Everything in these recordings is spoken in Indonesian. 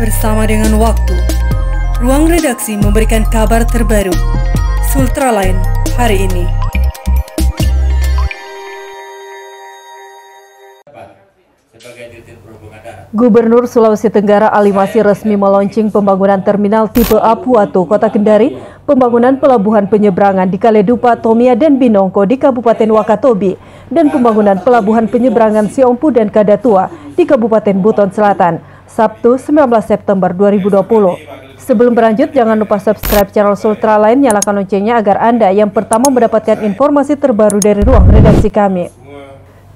Bersama dengan waktu, ruang redaksi memberikan kabar terbaru. Sultraline hari ini. Gubernur Sulawesi Tenggara Ali Masih resmi meluncing pembangunan terminal tipe A Puatu, Kota Kendari, pembangunan pelabuhan penyeberangan di Kaledupa, Tomia, dan Binongko di Kabupaten Wakatobi, dan pembangunan pelabuhan penyeberangan Siompu dan Kadatua di Kabupaten Buton Selatan, Sabtu 19 September 2020. Sebelum berlanjut, jangan lupa subscribe channel Sultraline, nyalakan loncengnya agar Anda yang pertama mendapatkan informasi terbaru dari ruang redaksi kami.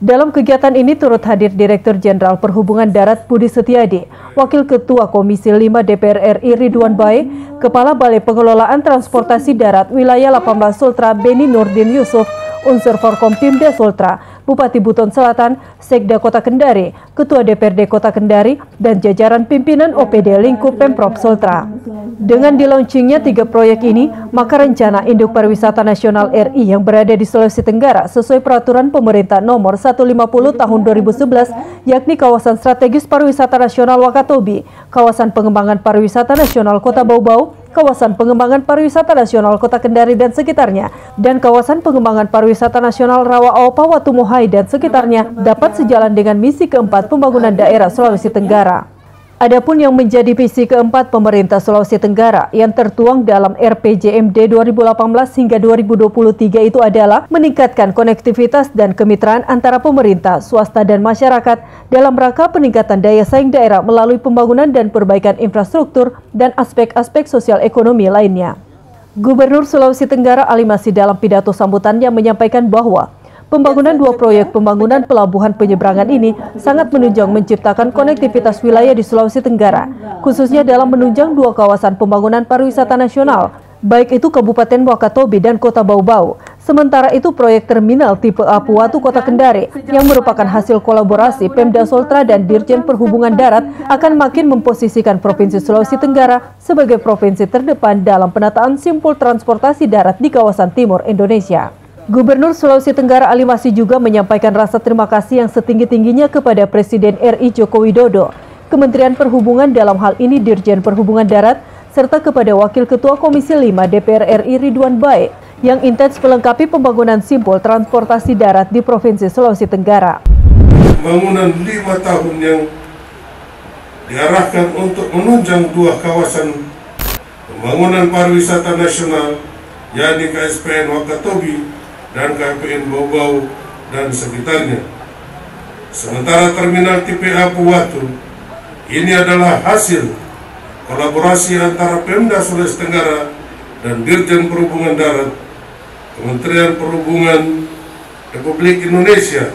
Dalam kegiatan ini turut hadir Direktur Jenderal Perhubungan Darat Budi Setiadi, Wakil Ketua Komisi 5 DPR RI Ridwan Bae, Kepala Balai Pengelolaan Transportasi Darat Wilayah 18 Sultra Beni Nurdin Yusuf, unsur Forkompimda Sultra, Bupati Buton Selatan, Sekda Kota Kendari, Ketua DPRD Kota Kendari, dan jajaran pimpinan OPD lingkup Pemprov Sultra. Dengan dilaunchingnya 3 proyek ini, maka rencana Induk Pariwisata Nasional RI yang berada di Sulawesi Tenggara sesuai Peraturan Pemerintah Nomor 150 Tahun 2011, yakni Kawasan Strategis Pariwisata Nasional Wakatobi, Kawasan Pengembangan Pariwisata Nasional Kota Bau-Bau, Kawasan Pengembangan Pariwisata Nasional Kota Kendari dan sekitarnya, dan Kawasan Pengembangan Pariwisata Nasional Rawa Opa Watumuhai dan sekitarnya dapat sejalan dengan misi keempat pembangunan daerah Sulawesi Tenggara. Adapun yang menjadi visi keempat pemerintah Sulawesi Tenggara yang tertuang dalam RPJMD 2018 hingga 2023 itu adalah meningkatkan konektivitas dan kemitraan antara pemerintah, swasta, dan masyarakat dalam rangka peningkatan daya saing daerah melalui pembangunan dan perbaikan infrastruktur dan aspek-aspek sosial ekonomi lainnya. Gubernur Sulawesi Tenggara Ali Masih dalam pidato sambutannya menyampaikan bahwa pembangunan 2 proyek pembangunan pelabuhan penyeberangan ini sangat menunjang menciptakan konektivitas wilayah di Sulawesi Tenggara, khususnya dalam menunjang 2 kawasan pembangunan pariwisata nasional, baik itu Kabupaten Wakatobi dan Kota Bau-Bau. Sementara itu proyek terminal tipe A Puatu Kota Kendari yang merupakan hasil kolaborasi Pemda Sultra dan Dirjen Perhubungan Darat akan makin memposisikan Provinsi Sulawesi Tenggara sebagai provinsi terdepan dalam penataan simpul transportasi darat di kawasan timur Indonesia. Gubernur Sulawesi Tenggara Ali Masih juga menyampaikan rasa terima kasih yang setinggi-tingginya kepada Presiden RI Joko Widodo, Kementerian Perhubungan dalam hal ini Dirjen Perhubungan Darat, serta kepada Wakil Ketua Komisi 5 DPR RI Ridwan Bae yang intens melengkapi pembangunan simpul transportasi darat di Provinsi Sulawesi Tenggara. Pembangunan 5 tahun yang diarahkan untuk menunjang 2 kawasan pembangunan pariwisata nasional, yakni KSPN Wakatobi dan KPN Bau-Bau dan sekitarnya. Sementara terminal tipe A Puatu ini adalah hasil kolaborasi antara Pemda Sulawesi Tenggara dan Dirjen Perhubungan Darat, Kementerian Perhubungan Republik Indonesia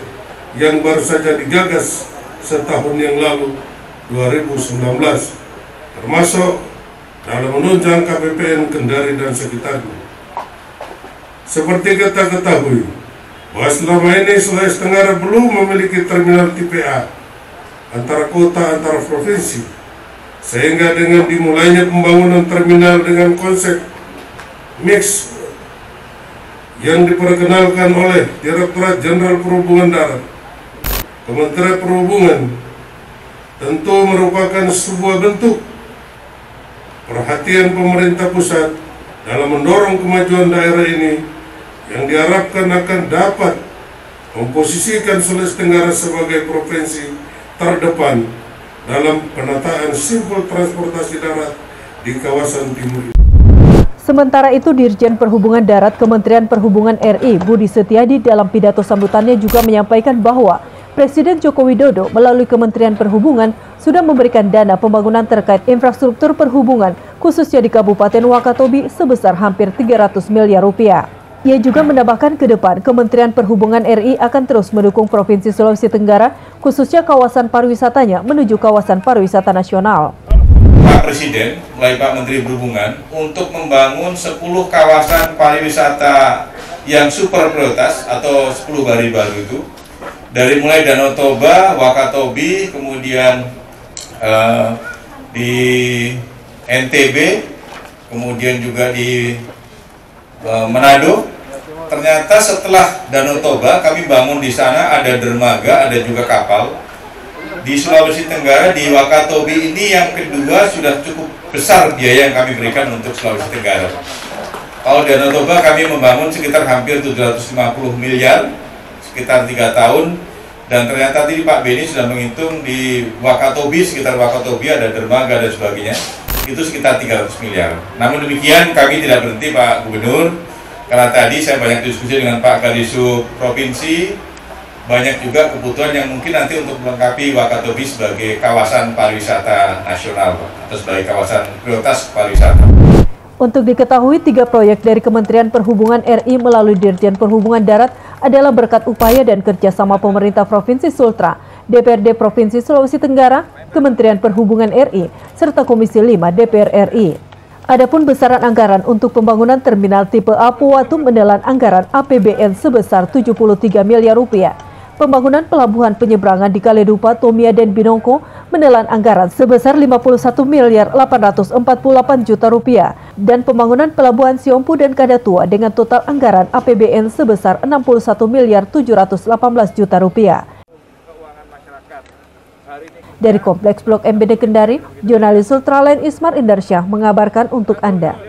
yang baru saja digagas setahun yang lalu 2019, termasuk dalam menunjang KPPN Kendari dan sekitarnya. Seperti kita ketahui, bahwa selama ini Sulawesi Tenggara belum memiliki terminal tipe A antara kota antar provinsi, sehingga dengan dimulainya pembangunan terminal dengan konsep mix yang diperkenalkan oleh Direktorat Jenderal Perhubungan Darat, Kementerian Perhubungan, tentu merupakan sebuah bentuk perhatian pemerintah pusat dalam mendorong kemajuan daerah ini yang diharapkan akan dapat memposisikan Sulawesi Tenggara sebagai provinsi terdepan dalam penataan simpul transportasi darat di kawasan timur. Sementara itu, Dirjen Perhubungan Darat Kementerian Perhubungan RI Budi Setiadi dalam pidato sambutannya juga menyampaikan bahwa Presiden Joko Widodo melalui Kementerian Perhubungan sudah memberikan dana pembangunan terkait infrastruktur perhubungan khususnya di Kabupaten Wakatobi sebesar hampir 300 miliar rupiah. Ia juga menambahkan ke depan Kementerian Perhubungan RI akan terus mendukung Provinsi Sulawesi Tenggara khususnya kawasan pariwisatanya menuju kawasan pariwisata nasional. Pak Presiden melalui Pak Menteri Perhubungan untuk membangun 10 kawasan pariwisata yang super prioritas atau 10 hari baru itu, dari mulai Danau Toba, Wakatobi, kemudian di NTB, kemudian juga di Manado. Ternyata setelah Danau Toba kami bangun di sana ada dermaga, ada juga kapal. di Sulawesi Tenggara, di Wakatobi ini yang kedua sudah cukup besar biaya yang kami berikan untuk Sulawesi Tenggara. Kalau di Danau Toba kami membangun sekitar hampir 750 miliar, sekitar 3 tahun, dan ternyata tadi Pak Beni sudah menghitung di Wakatobi, sekitar Wakatobi ada dermaga dan sebagainya, itu sekitar 300 miliar. Namun demikian kami tidak berhenti Pak Gubernur, karena tadi saya banyak diskusi dengan Pak Kadisub Provinsi, banyak juga kebutuhan yang mungkin nanti untuk melengkapi Wakatobi sebagai kawasan pariwisata nasional atau sebagai kawasan prioritas pariwisata. Untuk diketahui, 3 proyek dari Kementerian Perhubungan RI melalui Dirjen Perhubungan Darat adalah berkat upaya dan kerjasama pemerintah Provinsi Sultra, DPRD Provinsi Sulawesi Tenggara, Kementerian Perhubungan RI, serta Komisi 5 DPR RI. Adapun besaran anggaran untuk pembangunan terminal tipe Apuwatu menelan anggaran APBN sebesar 73 miliar rupiah. Pembangunan pelabuhan penyeberangan di Kaledupa, Tomia, dan Binongko menelan anggaran sebesar 51 miliar 848 juta rupiah. Dan pembangunan pelabuhan Siompu dan Kadatua dengan total anggaran APBN sebesar 61 miliar 718 juta rupiah. Dari Kompleks Blok MBD Kendari, jurnalis Sultraline Ismar Indarsyah mengabarkan untuk Anda.